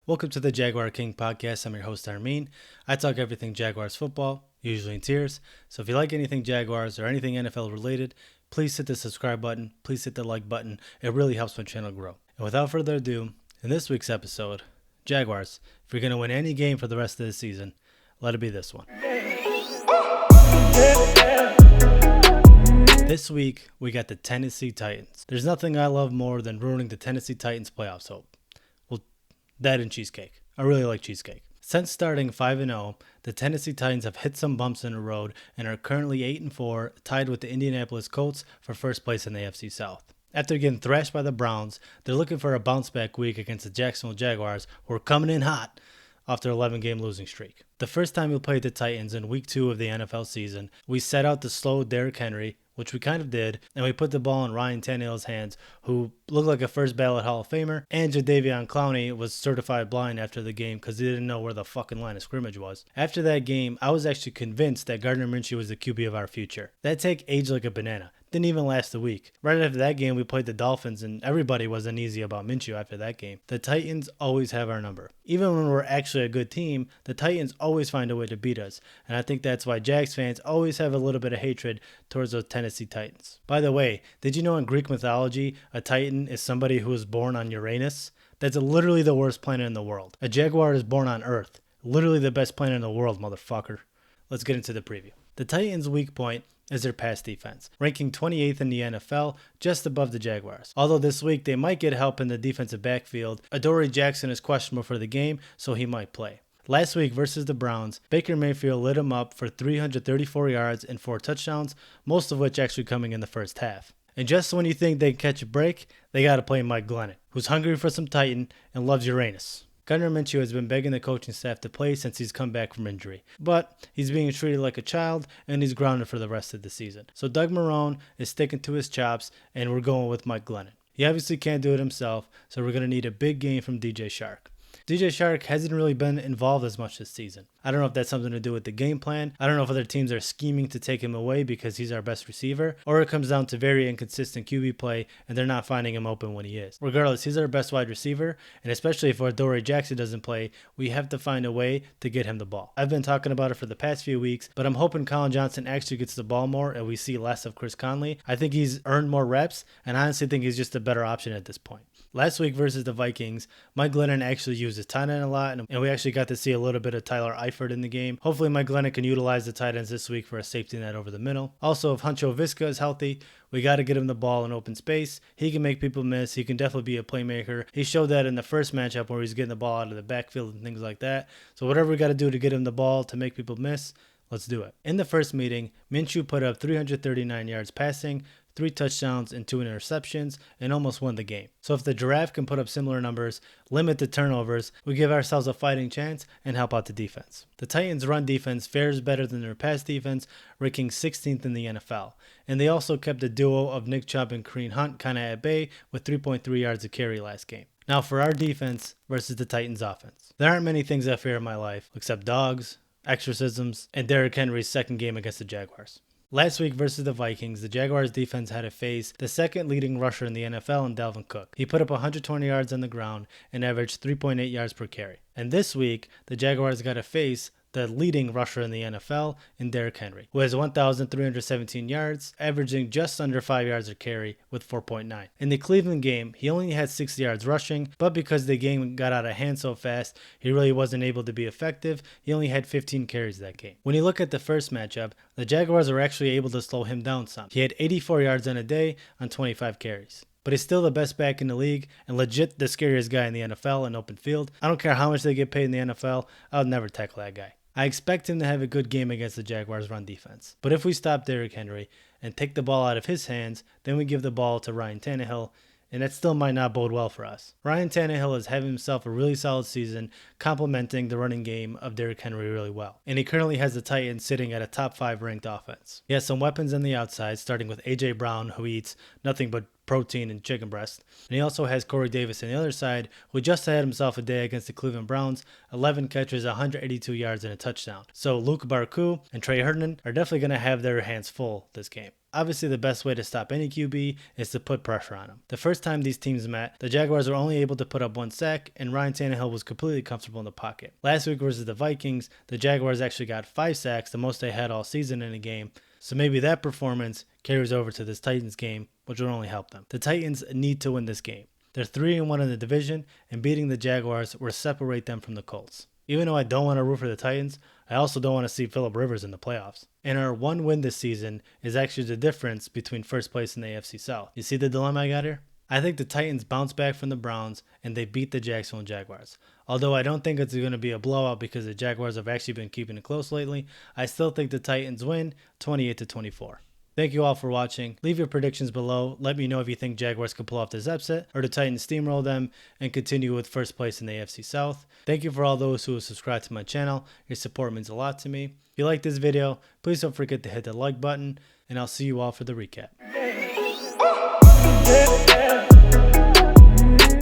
Welcome to the Jaguar King podcast. I'm your host, Armin. I talk everything Jaguars football, usually in tears. So if you like anything Jaguars or anything NFL related, please hit the subscribe button. Please hit the like button. It really helps my channel grow. And without further ado, in this week's episode, Jaguars, if you're going to win any game for the rest of the season, let it be this one. This week, we got the Tennessee Titans. There's nothing I love more than ruining the Tennessee Titans playoffs hope. Well, that and cheesecake. I really like cheesecake. Since starting 5-0, the Tennessee Titans have hit some bumps in the road and are currently 8-4, tied with the Indianapolis Colts for first place in the AFC South. After getting thrashed by the Browns, they're looking for a bounce-back week against the Jacksonville Jaguars, who are coming in hot after an 11-game losing streak. The first time we played the Titans in Week 2 of the NFL season, we set out to slow Derrick Henry, which we kind of did, and we put the ball in Ryan Tannehill's hands, who looked like a first ballot Hall of Famer, and Jadeveon Clowney was certified blind after the game because he didn't know where the fucking line of scrimmage was. After that game, I was actually convinced that Gardner Minshew was the QB of our future. That take aged like a banana. Didn't even last a week. Right after that game, we played the Dolphins, and everybody was uneasy about Minshew after that game. The Titans always have our number. Even when we're actually a good team, the Titans always find a way to beat us, and I think that's why Jags fans always have a little bit of hatred towards those Tennessee Titans. By the way, did you know in Greek mythology, a Titan is somebody who was born on Uranus? That's literally the worst planet in the world. A Jaguar is born on Earth. Literally the best planet in the world, motherfucker. Let's get into the preview. The Titans' weak point is their pass defense, ranking 28th in the NFL, just above the Jaguars. Although this week they might get help in the defensive backfield, Adoree Jackson is questionable for the game, so he might play. Last week versus the Browns, Baker Mayfield lit him up for 334 yards and 4 touchdowns, most of which actually coming in the first half. And just when you think they can catch a break, they got to play Mike Glennon, who's hungry for some Titan and loves Uranus. Gardner Minshew has been begging the coaching staff to play since he's come back from injury, but he's being treated like a child and he's grounded for the rest of the season. So Doug Marrone is sticking to his chops and we're going with Mike Glennon. He obviously can't do it himself, so we're going to need a big game from DJ Shark. DJ Shark hasn't really been involved as much this season. I don't know if that's something to do with the game plan. I don't know if other teams are scheming to take him away because he's our best receiver, or it comes down to very inconsistent QB play and they're not finding him open when he is. Regardless, he's our best wide receiver, and especially if Adoree Jackson doesn't play, we have to find a way to get him the ball. I've been talking about it for the past few weeks, but I'm hoping Colin Johnson actually gets the ball more and we see less of Chris Conley. I think he's earned more reps, and I honestly think he's just a better option at this point. Last week versus the Vikings, Mike Glennon actually used his tight end a lot, and we actually got to see a little bit of Tyler Eifert in the game. Hopefully Mike Glennon can utilize the tight ends this week for a safety net over the middle. Also, if Huncho Visca is healthy, we got to get him the ball in open space. He can make people miss. He can definitely be a playmaker. He showed that in the first matchup where he's getting the ball out of the backfield and things like that. So whatever we got to do to get him the ball to make people miss, let's do it. In the first meeting, Minshew put up 339 yards passing, 3 touchdowns and 2 interceptions, and almost won the game. So if the Giraffe can put up similar numbers, limit the turnovers, we give ourselves a fighting chance and help out the defense. The Titans' run defense fares better than their pass defense, ranking 16th in the NFL. And they also kept the duo of Nick Chubb and Kareem Hunt kind of at bay with 3.3 yards a carry last game. Now for our defense versus the Titans' offense. There aren't many things I fear in my life except dogs, exorcisms, and Derrick Henry's second game against the Jaguars. Last week versus the Vikings, the Jaguars defense had to face the second leading rusher in the NFL in Dalvin Cook. He put up 120 yards on the ground and averaged 3.8 yards per carry. And this week, the Jaguars got to face the leading rusher in the NFL in Derrick Henry, who has 1,317 yards, averaging just under 5 yards a carry with 4.9. In the Cleveland game, he only had 6 yards rushing, but because the game got out of hand so fast, he really wasn't able to be effective. He only had 15 carries that game. When you look at the first matchup, the Jaguars were actually able to slow him down some. He had 84 yards in a day on 25 carries. But he's still the best back in the league and legit the scariest guy in the NFL in open field. I don't care how much they get paid in the NFL, I would never tackle that guy. I expect him to have a good game against the Jaguars' run defense. But if we stop Derrick Henry and take the ball out of his hands, then we give the ball to Ryan Tannehill, and that still might not bode well for us. Ryan Tannehill is having himself a really solid season, complementing the running game of Derrick Henry really well. And he currently has the Titans sitting at a top 5 ranked offense. He has some weapons on the outside, starting with A.J. Brown, who eats nothing but protein and chicken breast. And he also has Corey Davis on the other side, who just had himself a day against the Cleveland Browns, 11 catches, 182 yards, and a touchdown. So Luke Barku and Trey Herndon are definitely going to have their hands full this game. Obviously, the best way to stop any QB is to put pressure on him. The first time these teams met, the Jaguars were only able to put up 1 sack, and Ryan Tannehill was completely comfortable in the pocket. Last week versus the Vikings, the Jaguars actually got 5 sacks, the most they had all season in a game, so maybe that performance carries over to this Titans game, which will only help them. The Titans need to win this game. They're 3-1 in the division, and beating the Jaguars will separate them from the Colts. Even though I don't want to root for the Titans, I also don't want to see Phillip Rivers in the playoffs. And our 1 win this season is actually the difference between first place in the AFC South. You see the dilemma I got here? I think the Titans bounce back from the Browns and they beat the Jacksonville Jaguars. Although I don't think it's going to be a blowout because the Jaguars have actually been keeping it close lately, I still think the Titans win 28-24. Thank you all for watching. Leave your predictions below. Let me know if you think Jaguars could pull off this upset or the Titans steamroll them and continue with first place in the AFC South. Thank you for all those who have subscribed to my channel. Your support means a lot to me. If you like this video, please don't forget to hit the like button, and I'll see you all for the recap.